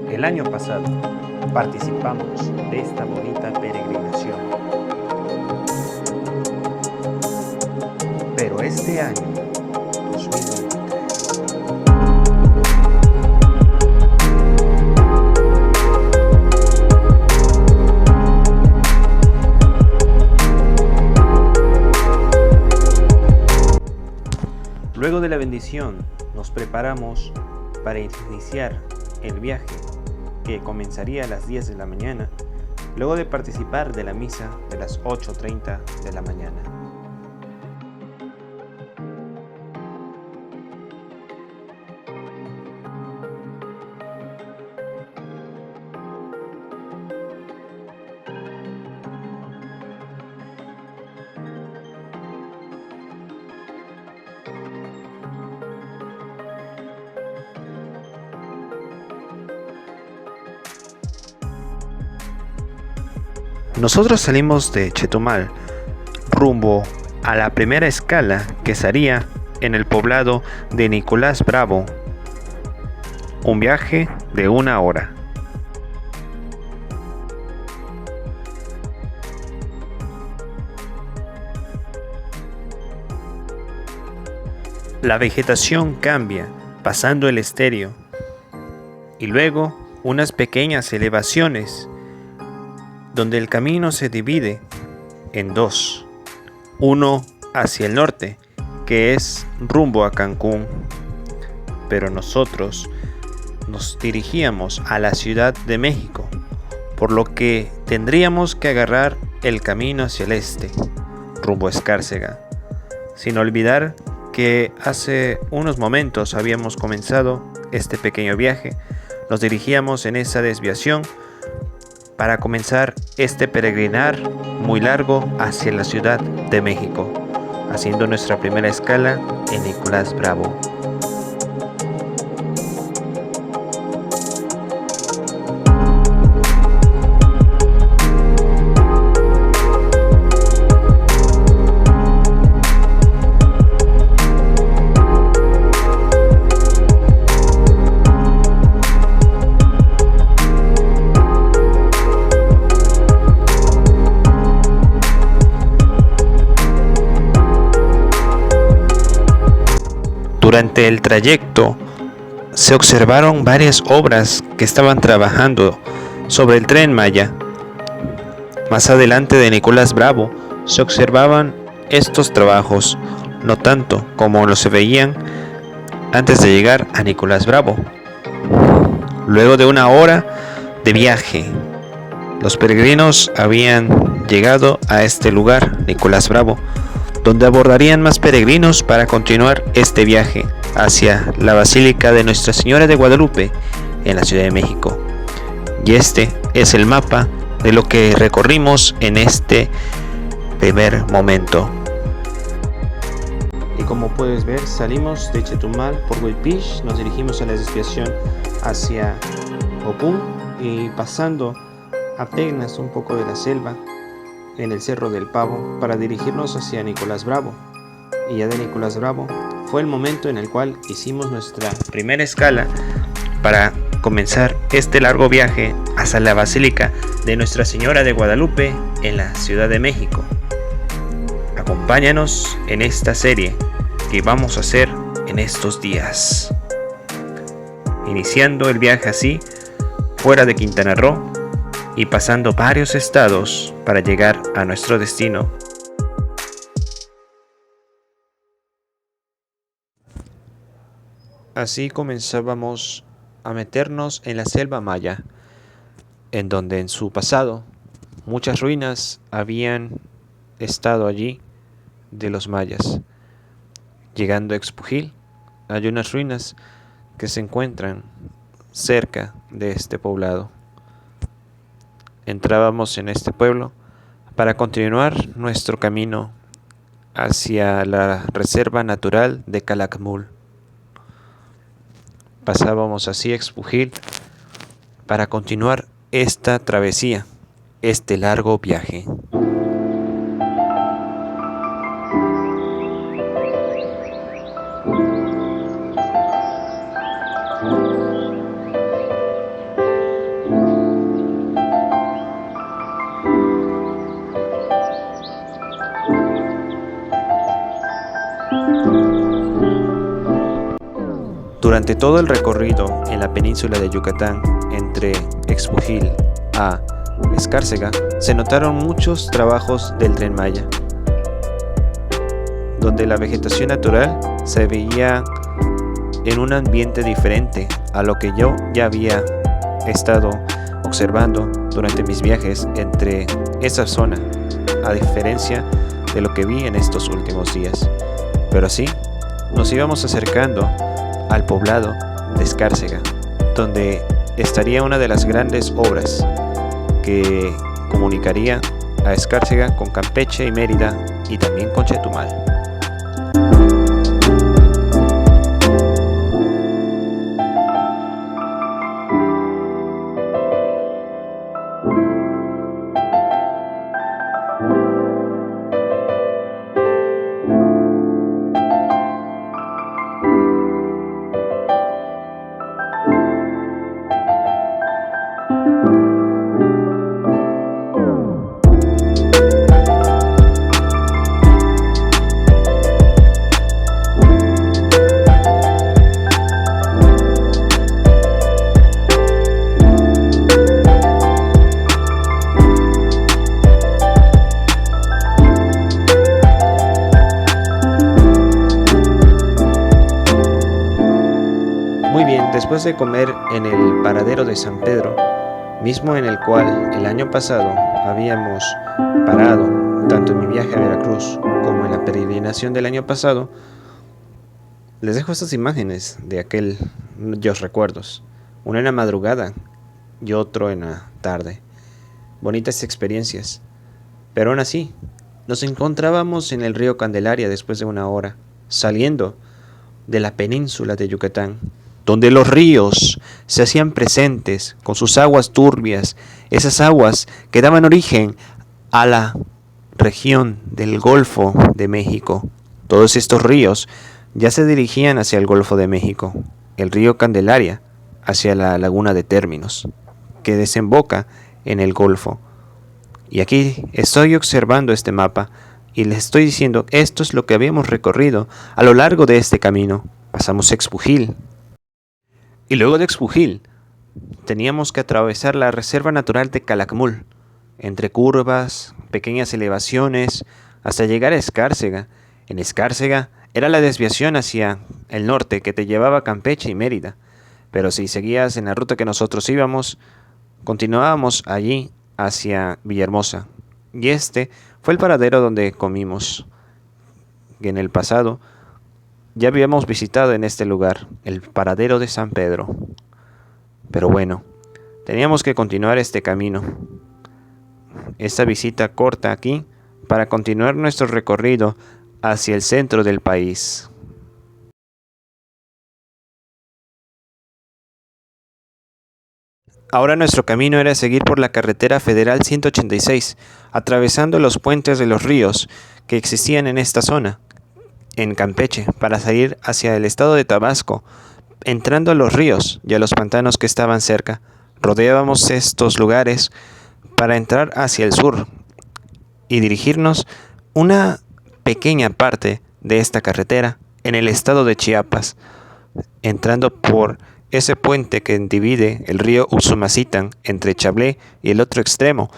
El año pasado participamos de esta bonita peregrinación, pero este año, 2023, luego de la bendición nos preparamos para iniciar el viaje, que comenzaría a las 10 de la mañana, luego de participar de la misa de las 8:30 de la mañana. Nosotros salimos de Chetumal rumbo a la primera escala, que sería en el poblado de Nicolás Bravo, un viaje de 1 hora. La vegetación cambia pasando el estero y luego unas pequeñas elevaciones donde el camino se divide en dos, uno hacia el norte, que es rumbo a Cancún, pero nosotros nos dirigíamos a la Ciudad de México, por lo que tendríamos que agarrar el camino hacia el este, rumbo a Escárcega, sin olvidar que hace unos momentos habíamos comenzado este pequeño viaje. Nos dirigíamos en esa desviación para comenzar este peregrinar muy largo hacia la Ciudad de México, haciendo nuestra primera escala en Nicolás Bravo. Durante el trayecto se observaron varias obras que estaban trabajando sobre el Tren Maya. Más adelante de Nicolás Bravo se observaban estos trabajos, no tanto como los se veían antes de llegar a Nicolás Bravo. Luego de 1 hora de viaje, los peregrinos habían llegado a este lugar, Nicolás Bravo, donde abordarían más peregrinos para continuar este viaje hacia la Basílica de Nuestra Señora de Guadalupe en la Ciudad de México. Y este es el mapa de lo que recorrimos en este primer momento. Y como puedes ver, salimos de Chetumal por Huaypich, nos dirigimos a la desviación hacia Opún y pasando apenas un poco de la selva en el Cerro del Pavo para dirigirnos hacia Nicolás Bravo. Y ya de Nicolás Bravo fue el momento en el cual hicimos nuestra primera escala para comenzar este largo viaje hacia la Basílica de Nuestra Señora de Guadalupe en la Ciudad de México. Acompáñanos en esta serie que vamos a hacer en estos días, iniciando el viaje así fuera de Quintana Roo y pasando varios estados para llegar a nuestro destino. Así comenzábamos a meternos en la selva maya, en donde en su pasado muchas ruinas habían estado allí de los mayas. Llegando a Expujil, hay unas ruinas que se encuentran cerca de este poblado. Entrábamos en este pueblo para continuar nuestro camino hacia la Reserva Natural de Calakmul. Pasábamos así a Expujil para continuar esta travesía, este largo viaje. Durante todo el recorrido en la península de Yucatán, entre Exbujil a Escárcega, se notaron muchos trabajos del Tren Maya, donde la vegetación natural se veía en un ambiente diferente a lo que yo ya había estado observando durante mis viajes entre esa zona, a diferencia de lo que vi en estos últimos días. Pero así nos íbamos acercando al poblado de Escárcega, donde estaría una de las grandes obras que comunicaría a Escárcega con Campeche y Mérida y también con Chetumal. Muy bien, después de comer en el paradero de San Pedro, mismo en el cual el año pasado habíamos parado, tanto en mi viaje a Veracruz como en la peregrinación del año pasado, les dejo estas imágenes de aquellos recuerdos, uno en la madrugada y otro en la tarde. Bonitas experiencias, pero aún así, nos encontrábamos en el río Candelaria después de una hora, saliendo de la península de Yucatán, donde los ríos se hacían presentes con sus aguas turbias, esas aguas que daban origen a la región del Golfo de México. Todos estos ríos ya se dirigían hacia el Golfo de México, el río Candelaria hacia la laguna de Términos, que desemboca en el Golfo. Y aquí estoy observando este mapa y les estoy diciendo, esto es lo que habíamos recorrido a lo largo de este camino. Pasamos Exbujil. Y luego de Exbujil, teníamos que atravesar la Reserva Natural de Calakmul, entre curvas, pequeñas elevaciones, hasta llegar a Escárcega. En Escárcega era la desviación hacia el norte que te llevaba a Campeche y Mérida. Pero si seguías en la ruta que nosotros íbamos, continuábamos allí hacia Villahermosa. Y este fue el paradero donde comimos. Y en el pasado ya habíamos visitado en este lugar, el paradero de San Pedro. Pero bueno, teníamos que continuar este camino, esta visita corta aquí, para continuar nuestro recorrido hacia el centro del país. Ahora nuestro camino era seguir por la carretera federal 186, atravesando los puentes de los ríos que existían en esta zona, en Campeche, para salir hacia el estado de Tabasco, entrando a los ríos y a los pantanos que estaban cerca. Rodeábamos estos lugares para entrar hacia el sur y dirigirnos una pequeña parte de esta carretera en el estado de Chiapas, entrando por ese puente que divide el río Usumacinta entre Chablé y el otro extremo,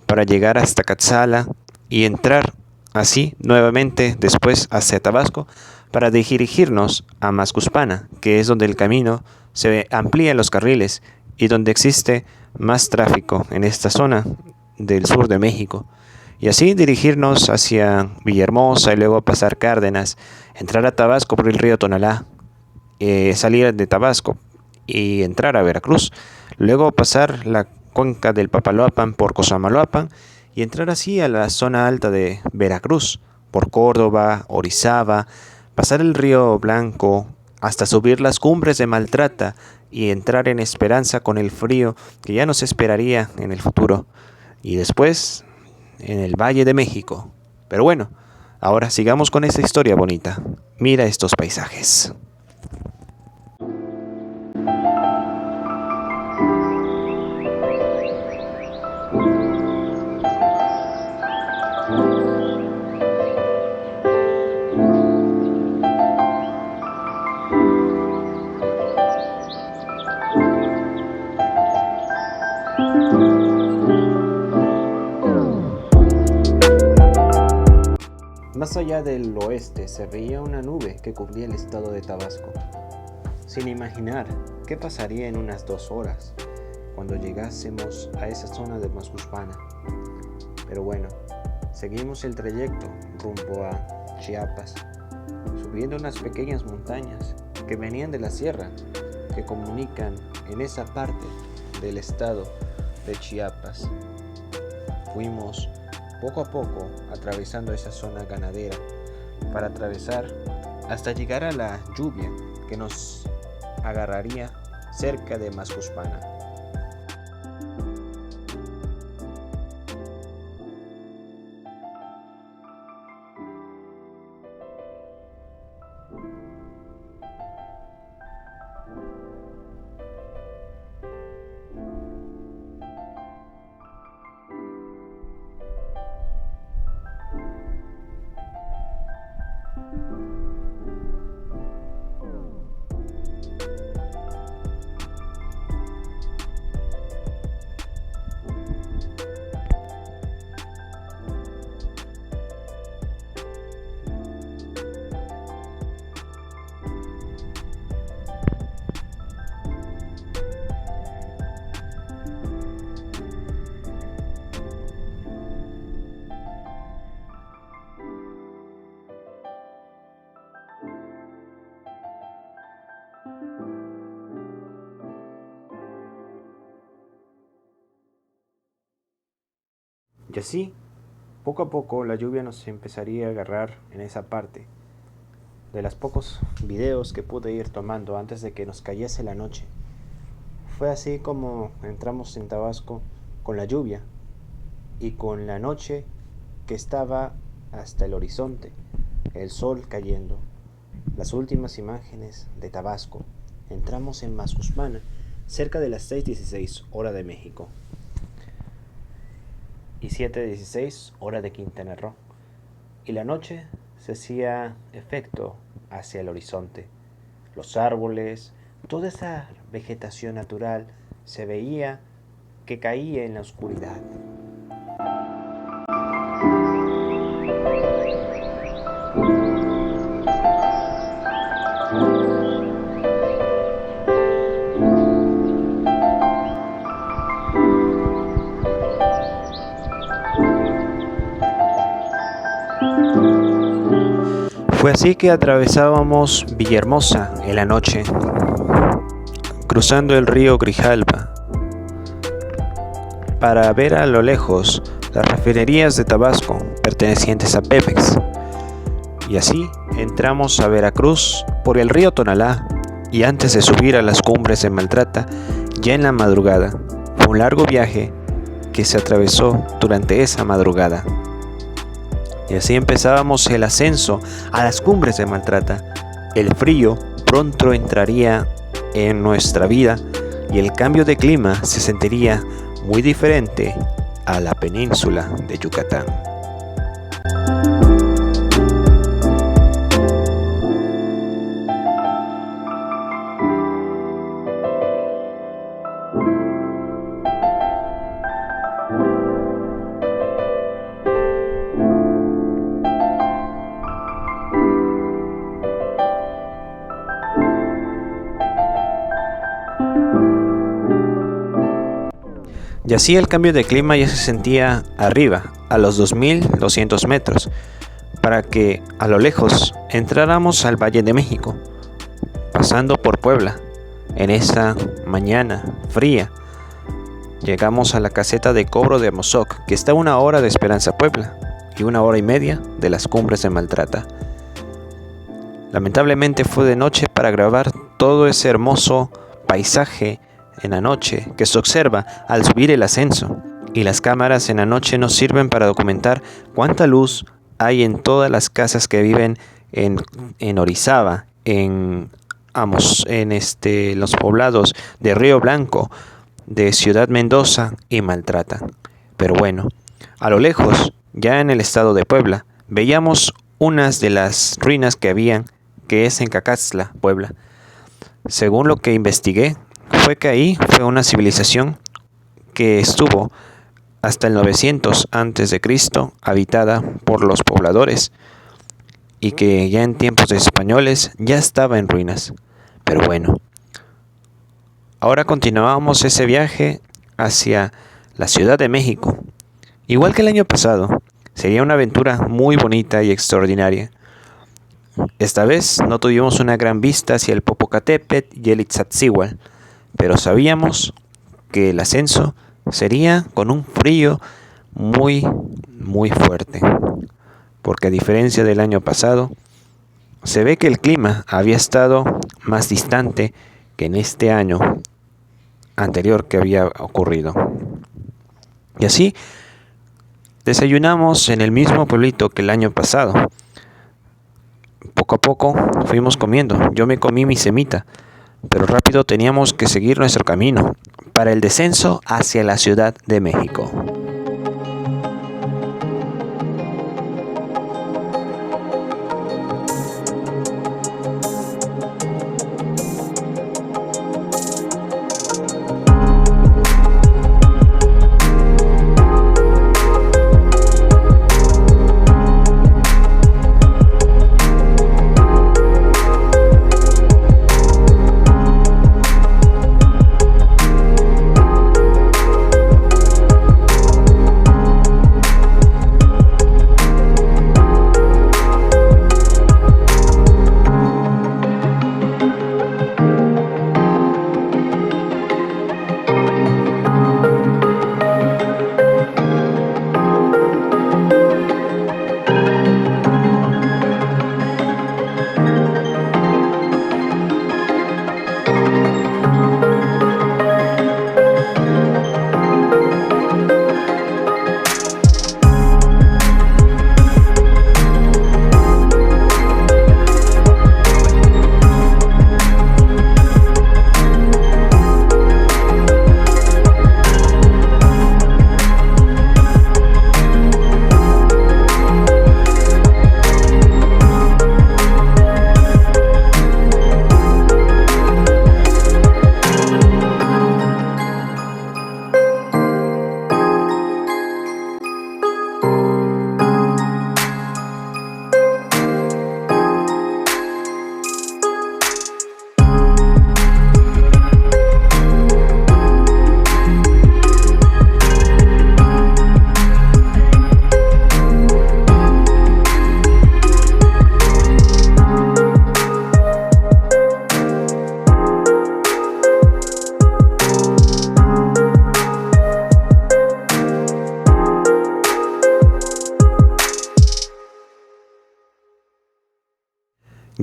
para llegar hasta Catzala y entrar así nuevamente después hacia Tabasco para dirigirnos a Mascuspana, que es donde el camino se amplía en los carriles y donde existe más tráfico en esta zona del sur de México. Y así dirigirnos hacia Villahermosa y luego pasar Cárdenas, entrar a Tabasco por el río Tonalá, salir de Tabasco y entrar a Veracruz, luego pasar la cuenca del Papaloapan por Cosamaloapan y entrar así a la zona alta de Veracruz, por Córdoba, Orizaba, pasar el río Blanco, hasta subir las cumbres de Maltrata y entrar en Esperanza con el frío que ya nos esperaría en el futuro, y después en el Valle de México. Pero bueno, ahora sigamos con esta historia bonita. Mira estos paisajes. Más allá del oeste se veía una nube que cubría el estado de Tabasco, sin imaginar qué pasaría en unas 2 horas cuando llegásemos a esa zona de Macuspana. Pero bueno, seguimos el trayecto rumbo a Chiapas, subiendo unas pequeñas montañas que venían de la sierra que comunican en esa parte del estado de Chiapas. Fuimos poco a poco atravesando esa zona ganadera para atravesar hasta llegar a la lluvia que nos agarraría cerca de Macuspana. Y así, poco a poco, la lluvia nos empezaría a agarrar en esa parte. De los pocos videos que pude ir tomando antes de que nos cayese la noche, fue así como entramos en Tabasco con la lluvia y con la noche que estaba hasta el horizonte, el sol cayendo. Las últimas imágenes de Tabasco. Entramos en Macuspana cerca de las 6:16 hora de México y 7:16 hora de Quintana Roo, y la noche se hacía efecto hacia el horizonte. Los árboles, toda esa vegetación natural se veía que caía en la oscuridad. Fue así que atravesábamos Villahermosa en la noche, cruzando el río Grijalva, para ver a lo lejos las refinerías de Tabasco pertenecientes a Pemex. Y así entramos a Veracruz por el río Tonalá, y antes de subir a las cumbres de Maltrata, ya en la madrugada. Fue un largo viaje que se atravesó durante esa madrugada. Y así empezábamos el ascenso a las cumbres de Maltrata. El frío pronto entraría en nuestra vida y el cambio de clima se sentiría muy diferente a la península de Yucatán. Y así el cambio de clima ya se sentía arriba, a los 2200 metros, para que a lo lejos entráramos al Valle de México, pasando por Puebla. En esa mañana fría, llegamos a la caseta de cobro de Amozoc, que está a 1 hora de Esperanza, Puebla, y 1 hora y media de las cumbres de Maltrata. Lamentablemente fue de noche para grabar todo ese hermoso paisaje en la noche que se observa al subir el ascenso, y las cámaras en la noche nos sirven para documentar cuánta luz hay en todas las casas que viven en Orizaba, en los poblados de Río Blanco, de Ciudad Mendoza y Maltrata. Pero bueno, a lo lejos, ya en el estado de Puebla, veíamos unas de las ruinas que habían, que es en Cacaxtla, Puebla. Según lo que investigué, fue que ahí fue una civilización que estuvo hasta el 900 a.C. habitada por los pobladores y que ya en tiempos de españoles ya estaba en ruinas. Pero bueno, ahora continuamos ese viaje hacia la Ciudad de México. Igual que el año pasado, sería una aventura muy bonita y extraordinaria. Esta vez no tuvimos una gran vista hacia el Popocatépetl y el Iztaccíhuatl, pero sabíamos que el ascenso sería con un frío muy, muy fuerte, porque a diferencia del año pasado, se ve que el clima había estado más distante que en este año anterior que había ocurrido. Y así, desayunamos en el mismo pueblito que el año pasado. Poco a poco fuimos comiendo. Yo me comí mi semita, pero rápido teníamos que seguir nuestro camino para el descenso hacia la Ciudad de México.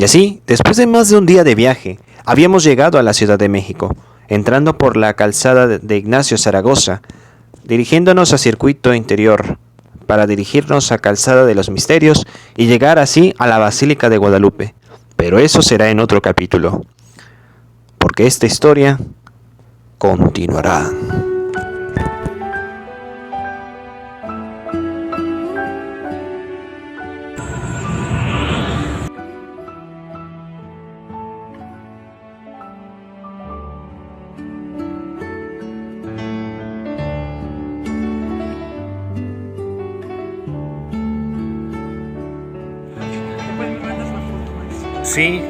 Y así, después de más de un día de viaje, habíamos llegado a la Ciudad de México, entrando por la calzada de Ignacio Zaragoza, dirigiéndonos a Circuito Interior, para dirigirnos a Calzada de los Misterios y llegar así a la Basílica de Guadalupe. Pero eso será en otro capítulo, porque esta historia continuará. Sí,